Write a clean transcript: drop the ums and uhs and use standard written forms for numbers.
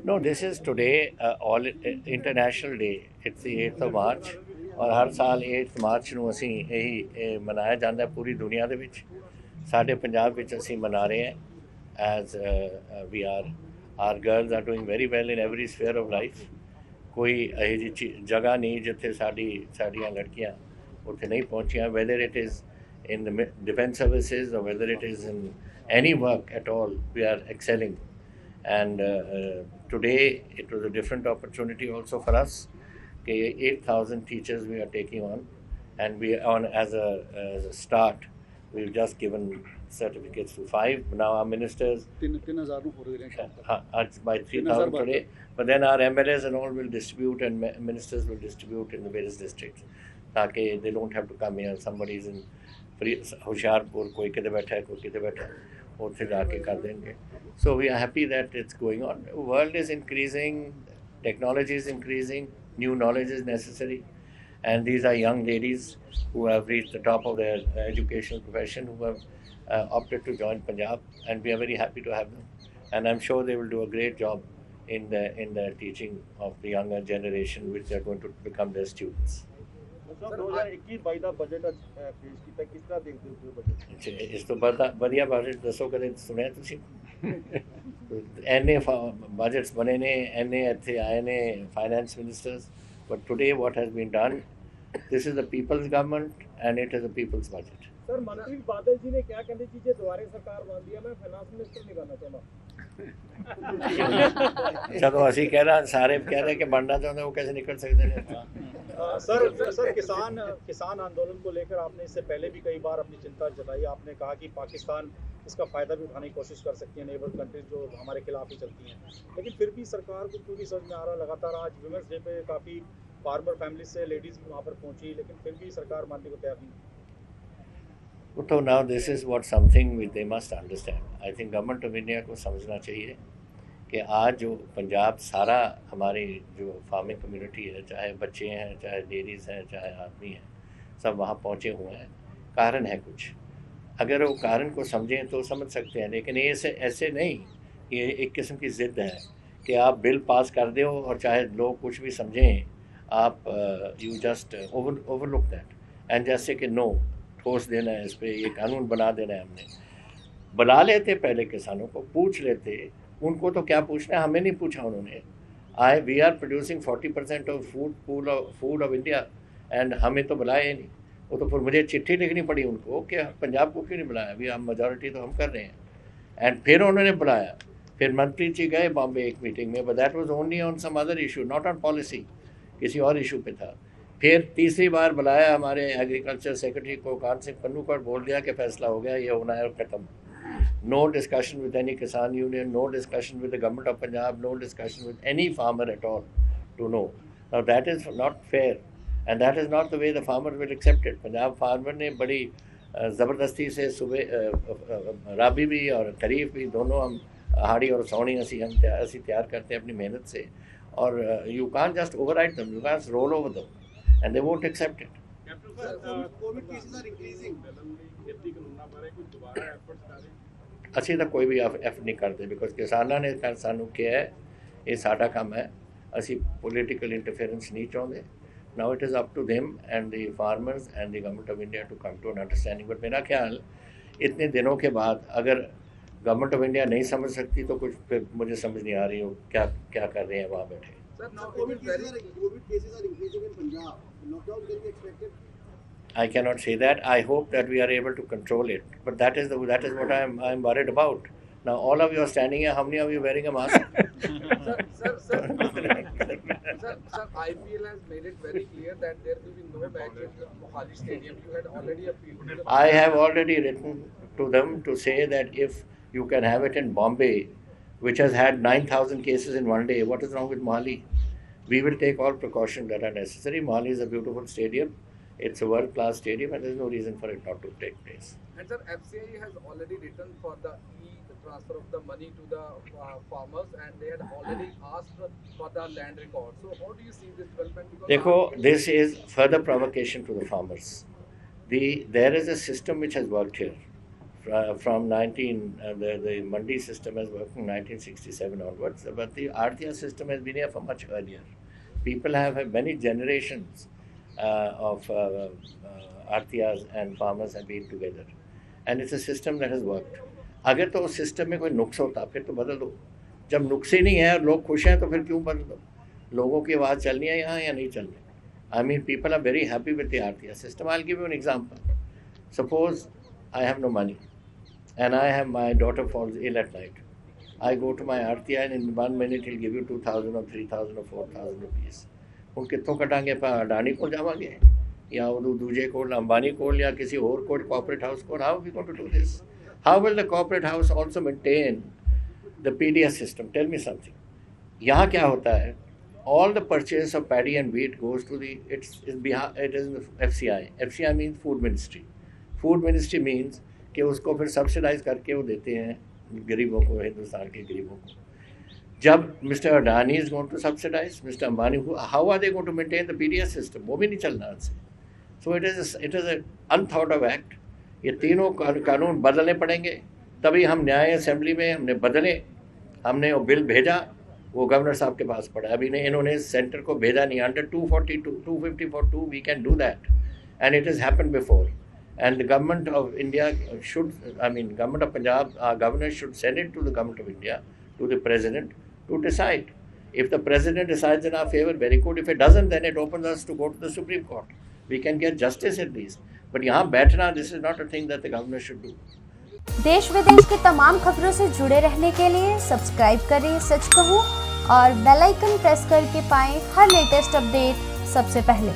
No, this is today all international day. It's the 8th of March ਔਰ ਹਰ ਸਾਲ 8th March ਨੂੰ ਅਸੀਂ ਇਹੀ ਮਨਾਇਆ ਜਾਂਦਾ ਪੂਰੀ ਦੁਨੀਆ ਦੇ ਵਿੱਚ। ਸਾਡੇ ਪੰਜਾਬ ਵਿੱਚ ਅਸੀਂ ਮਨਾ ਰਹੇ ਹਾਂ as we are girls are doing very well in every sphere of life. ਕੋਈ ਇਹੋ ਜਿਹੀ ਜਗ੍ਹਾ ਨਹੀਂ ਜਿੱਥੇ ਸਾਡੀਆਂ ਲੜਕੀਆਂ ਉੱਥੇ ਨਹੀਂ ਪਹੁੰਚੀਆਂ, whether it is in the defense services or whether it is in any work at all, we are excelling. And today it was a different opportunity also for us. 8,000 teachers we are taking on, and we on as a start we've just given certificates to 5. Now our ministers 3,000 by 3,000 today, but then our MLAs and all will distribute, and ministers will distribute in the various districts, ताकि they don't have to come here. Somebody is in Hoshiarpur, ਕੋਈ ਕਿਤੇ ਬੈਠਾ ਹੈ, ਕੋਈ ਕਿਤੇ ਬੈਠਾ ਹੈ, ਉੱਥੇ ਜਾ ਕੇ ਕਰ ਦੇਣਗੇ। So we are happy that it's going on. World is increasing, technology is increasing, new knowledge is necessary, and these are young ladies who have reached the top of their educational profession, who have opted to join Punjab, and we are very happy to have them, and I'm sure they will do a great job in the teaching of the younger generation, which are going to become their students. Sir 2021-22 the budget ਪੇਸ਼ ਕੀਤਾ, ਕਿਸ ਤਰ੍ਹਾਂ ਦੇਖਦੇ ਹੋ budget? ਇਸ ਤੋਂ ਵਧੀਆ budget ਦੱਸੋ, ਕਦੇ ਸੁਣਿਆ ਤੁਸੀਂ? ਐਨੇ ਬਜਟਸ ਬਣੇ ਨੇ, ਐਨੇ ਇੱਥੇ ਆਏ ਨੇ finance ministers, but today what has been done, this is the people's government and it is the people's budget. Sir Manpreet Badal ji ਨੇ ਕਿਹਾ, ਕਹਿੰਦੇ ਜੀ ਜੇ ਦੁਬਾਰੇ ਸਰਕਾਰ ਬਣਦੀ ਹੈ ਮੈਂ ਫਾਈਨਾਂਸ ਮਿਨਿਸਟਰ ਨਹੀਂ ਬਣਨਾ ਚਾਹੁੰਦਾ। ਜਦੋਂ ਅਸੀਂ ਕਹਿਣਾ, ਸਾਰੇ ਕਹਿ ਰਹੇ ਕਿ ਬਣਨਾ चाहते, वो कैसे निकल सकते हैं? सर किसान आंदोलन को लेकर आपने इससे पहले भी कई बार अपनी चिंता जताई। आपने कहा कि पाकिस्तान इसका फ़ायदा भी उठाने की कोशिश कर सकती है, नेबर कंट्रीज जो हमारे खिलाफ ही चलती हैं, लेकिन फिर भी सरकार को क्यों नहीं समझ में आ रहा? लगातार आज वुमेंस डे पे काफ़ी फार्मर फैमिली से लेडीज़ भी वहाँ पर पहुँची, लेकिन फिर भी सरकार मानने को तैयार नहीं। तो now this is what something which they must understand. I think government of India को समझना चाहिए कि आज जो पंजाब सारा हमारी जो फार्मिंग कम्युनिटी है, चाहे बच्चे हैं, चाहे लेडीज़ हैं, चाहे आदमी हैं, सब वहाँ पहुँचे हुए हैं। कारण है कुछ, अगर वो कारण को समझें तो समझ सकते हैं, लेकिन ये ऐसे नहीं, ये एक किस्म की ज़िद है कि आप बिल पास कर दो और चाहे लोग कुछ भी समझें, आप you just overlook that and जैसे कि नो ठोस देना है, इस पर ये कानून बना देना है। हमने बुला लेते पहले किसानों को, पूछ लेते, उनको तो क्या पूछना है, हमें नहीं पूछा उन्होंने। We are producing 40% of food of India, and हमें तो बुलाया ही नहीं। वो तो फिर मुझे चिट्ठी लिखनी पड़ी उनको कि पंजाब को क्यों नहीं बुलाया, अभी हम मेजॉरिटी तो हम कर रहे हैं। एंड फिर उन्होंने बुलाया, फिर मंत्री जी गए बॉम्बे एक मीटिंग में, but that was only on some other issue, not on policy, किसी और इशू पे था। फिर तीसरी बार बुलाया हमारे एग्रीकल्चर सेक्रेटरी को, कान सिंह पन्नू को, बोल दिया कि फैसला हो गया, ये होना है, ख़त्म। No discussion with any Kisan union, no discussion with the government of Punjab, no discussion with any farmer at all to know. Now that is not fair, and that is not the way the farmer will accept it. Punjab farmer ने बड़ी ज़बरदस्ती से सुबह राबी भी और खरीफ भी दोनों हम हाड़ी और सौनी असी तैयार करते हैं अपनी मेहनत से, और you can't just override them, you can't roll over them, and they won't accept it. COVID cases are increasing. ਅਸੀਂ ਤਾਂ ਕੋਈ ਵੀ ਐਫ ਨਹੀਂ ਕਰਦੇ, ਬਿਕੋਜ਼ ਕਿਸਾਨਾਂ ਨੇ ਸਾਨੂੰ ਕਿਹਾ ਹੈ ਇਹ ਸਾਡਾ ਕੰਮ ਹੈ, ਅਸੀਂ ਪੋਲੀਟੀਕਲ ਇੰਟਰਫੇरेंस नहीं ਚਾਹੁੰਦੇ। Now it is up to them and the farmers and the government of India to come to an understanding. But मेरा ख्याल इतने दिनों के बाद अगर गवर्नमेंट ऑफ इंडिया नहीं समझ सकती तो कुछ फिर मुझे समझ नहीं आ रही हो क्या कर रहे हैं वहाँ बैठे। I cannot say that. I hope that we are able to control it. But that is what I'm worried about. Now all of you are standing here. How many of you are wearing a mask? Sir, IPL has made it very clear that there will be no match in the Mohali Stadium. You had already appealed. I have already written to them to say that if you can have it in Bombay, which has had 9,000 cases in one day, what is wrong with Mohali? We will take all precautions that are necessary. Mohali is a beautiful stadium. It's a world-class stadium, and there's no reason for it not to take place. And sir, FCI has already written for the transfer of the money to the farmers, and they had already asked for the land record. So how do you see this development? देखो, this is further provocation to the farmers. There is a system which has worked here. from the Mandi system has worked from 1967 onwards, but the Artiya system has been here for much earlier. People have had many generations of Artiyas and farmers have been together, and it's a system that has worked. अगर तो उस system में कोई नुक्स होता फिर तो बदल दो. जब नुक्स ही नहीं है और लोग खुश हैं तो फिर क्यों बदल दो? लोगों की आवाज़ चलनी है यहाँ या नहीं चलनी? I mean, people are very happy with the Artiya system. I'll give you an example. Suppose I have no money and I have my daughter falls ill at night. I go to my Artiya and in 1 minute he'll give you 2,000 or 3,000 or 4,000 rupees. हम कितों कटांगे पर अडानी को जावांगे या दूजे को अंबानी को या किसी और को कॉर्पोरेट हाउस को? How are we going to do this? How will the corporate house also maintain the PDS system? Tell me something. यहाँ क्या होता है? All the purchase of paddy and wheat goes to the it is FCI. FCI means Food Ministry. Food Ministry means कि उसको फिर subsidise करके वो देते हैं गरीबों को, हिंदुस्तान के गरीबों को. जब mister Adani is going to subsidise, mister Ambani, how are they going to maintain the PDS system? वो भी नहीं चलना उससे. So it is a unthought of act. ये तीनों कानून बदलने पड़ेंगे तभी हम न्याय असेंबली में हमने बदले. हमने वो बिल भेजा, वो गवर्नर साहब के पास पड़ा. अभी इन्होंने सेंटर को भेजा नहीं. Under 242, 254(2) we can do that and it has happened before. And the government of India government of Punjab, our governor should send it to the government of India, to the president, to decide. If the president decides in our favor, very good. If it doesn't, then it opens us to go to the Supreme Court. We can get justice at least. But यहाँ बैठना, this is not a thing that the governor should do. देश विदेश की तमाम खबरों से जुड़े रहने के लिए सब्सक्राइब करें सच कहूं और बेल आइकन प्रेस करके पाएं हर लेटेस्ट अपडेट सबसे पहले.